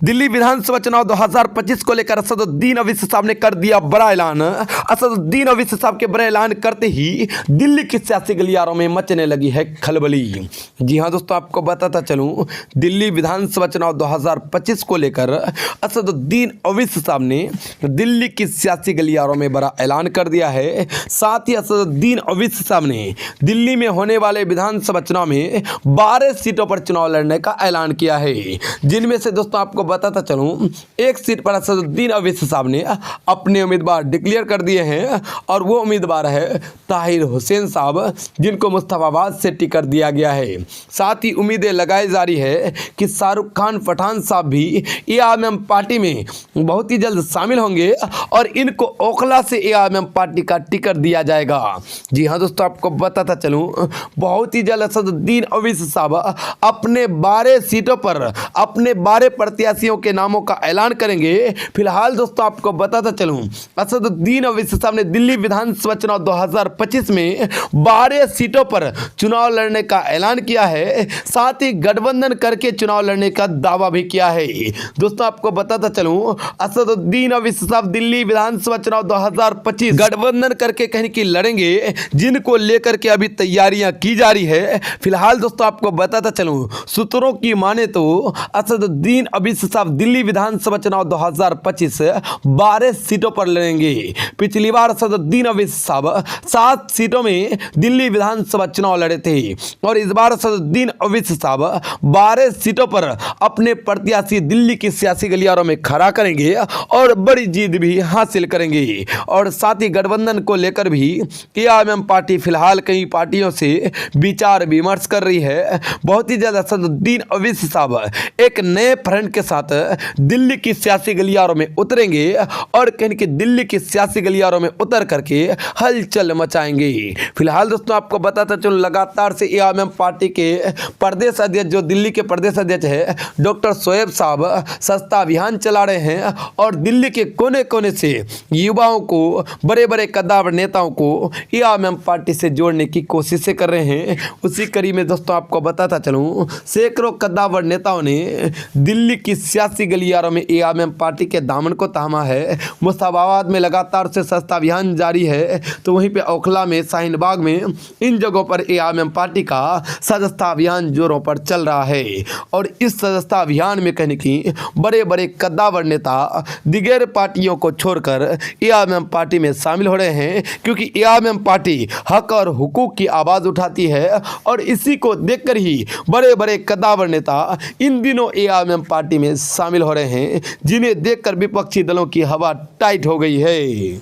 दिल्ली विधानसभा चुनाव 2025 को लेकर असदुद्दीन अवैसी साहब ने कर दिया बड़ा ऐलान। असदुद्दीन अवैसी साहब के बड़े ऐलान करते ही दिल्ली की सियासी गलियारों में मचने लगी है खलबली। जी हां दोस्तों, आपको बताता चलूं, दिल्ली विधानसभा चुनाव 2025 को लेकर असदुद्दीन अवैसी साहब ने दिल्ली की सियासी गलियारों में बड़ा ऐलान कर दिया है। साथ ही असदुद्दीन अवैसी साहब ने दिल्ली में होने वाले विधानसभा चुनाव में 12 सीटों पर चुनाव लड़ने का ऐलान किया है, जिनमें से दोस्तों आपको बताता चलूं, एक सीट पर असदुद्दीन अवैसी साहब ने अपने उम्मीदवार डिक्लेयर कर दिए हैं और वो उम्मीदवार है ताहिर हुसैन साहब, जिनको मुस्तफाबाद से टिकट दिया गया है। साथ ही उम्मीदें लगाई जा रही है कि शाहरुख खान पठान साहब भी एआईएमआईएम पार्टी में बहुत ही जल्द शामिल होंगे और इनको ओखला से एआईएमआईएम पार्टी का टिकट दिया जाएगा। जी हाँ दोस्तों, आपको बताता चलूं, बहुत ही जल्द असदुद्दीन अवैसी साहब अपने 12 सीटों पर अपने 12 प्रत्याशियों के नामों का ऐलान करेंगे। फिलहाल दोस्तों आपको बताता चलूं, असदुद्दीन अवैसी साहब ने दिल्ली विधानसभा चुनाव 2025 में 12 सीटों पर चुनाव लड़ने का ऐलान किया है। साथ ही गठबंधन करके चुनाव लड़ने का दावा भी किया है। दोस्तों आपको बताता चलूं, असदुद्दीन अवैसी साहब दिल्ली विधानसभा चुनाव 2025 गठबंधन करके कहीं की लड़ेंगे, जिनको लेकर के अभी तैयारियां की जा रही है। फिलहाल दोस्तों आपको बताता चलूं, सूत्रों की माने तो असदुद्दीन अवैसी साहब दिल्ली विधानसभा चुनाव 2025 12 सीटों पर लड़ेंगे। पिछली बार असदुद्दीन अवैसी साहब 7 सीटों में दिल्ली विधानसभा चुनाव लड़े थे और इस बार असदुद्दीन अवैसी साहब 12 सीटों पर अपने प्रत्याशी दिल्ली की सियासी गलियारों में खड़ा करेंगे और बड़ी जीत भी हासिल करेंगे। और साथ ही गठबंधन को लेकर भी एआईएमआईएम पार्टी फिलहाल कई पार्टियों से विचार विमर्श कर रही है। बहुत ही जल्द असदुद्दीन अवैसी साहब एक नए फ्रंट के साथ दिल्ली की सियासी गलियारों में उतरेंगे और कहीं कि दिल्ली की सियासी गलियारों में उतर करके हलचल मचाएंगे। फिलहाल दोस्तों आपको बताता चलूं, लगातार से एआईएमआईएम पार्टी के प्रदेश अध्यक्ष, जो दिल्ली के प्रदेश अध्यक्ष है डॉक्टर शोएब साहब, सस्ता अभियान चला रहे हैं और दिल्ली के कोने कोने से युवाओं को, बड़े बड़े कद्दावर नेताओं को एआईएमआईएम पार्टी से जोड़ने की कोशिशें कर रहे हैं। उसी कड़ी में दोस्तों आपको बताता चलूं, सैकड़ों कद्दावर नेताओं ने दिल्ली की सियासी गलियारों में एआईएमआईएम पार्टी के दामन को थामा है। मुस्तफाबाद में लगातार से सस्ता अभियान जारी है, तो वहीं पे ओखला में, शाहीन बाग में, इन जगहों पर एआईएमआईएम पार्टी का सदस्यता अभियान जोरों पर चल रहा है। और इस सदस्यता अभियान में कहने की बड़े बड़े कद्दावर नेता दिगेर पार्टियों को छोड़कर एआईएमआईएम पार्टी में शामिल हो रहे हैं, क्योंकि एआईएमआईएम पार्टी हक और हुकूक की आवाज़ उठाती है और इसी को देखकर ही बड़े बड़े कद्दावर नेता इन दिनों एआईएमआईएम पार्टी में शामिल हो रहे हैं, जिन्हें देखकर विपक्षी दलों की हवा टाइट हो गई है।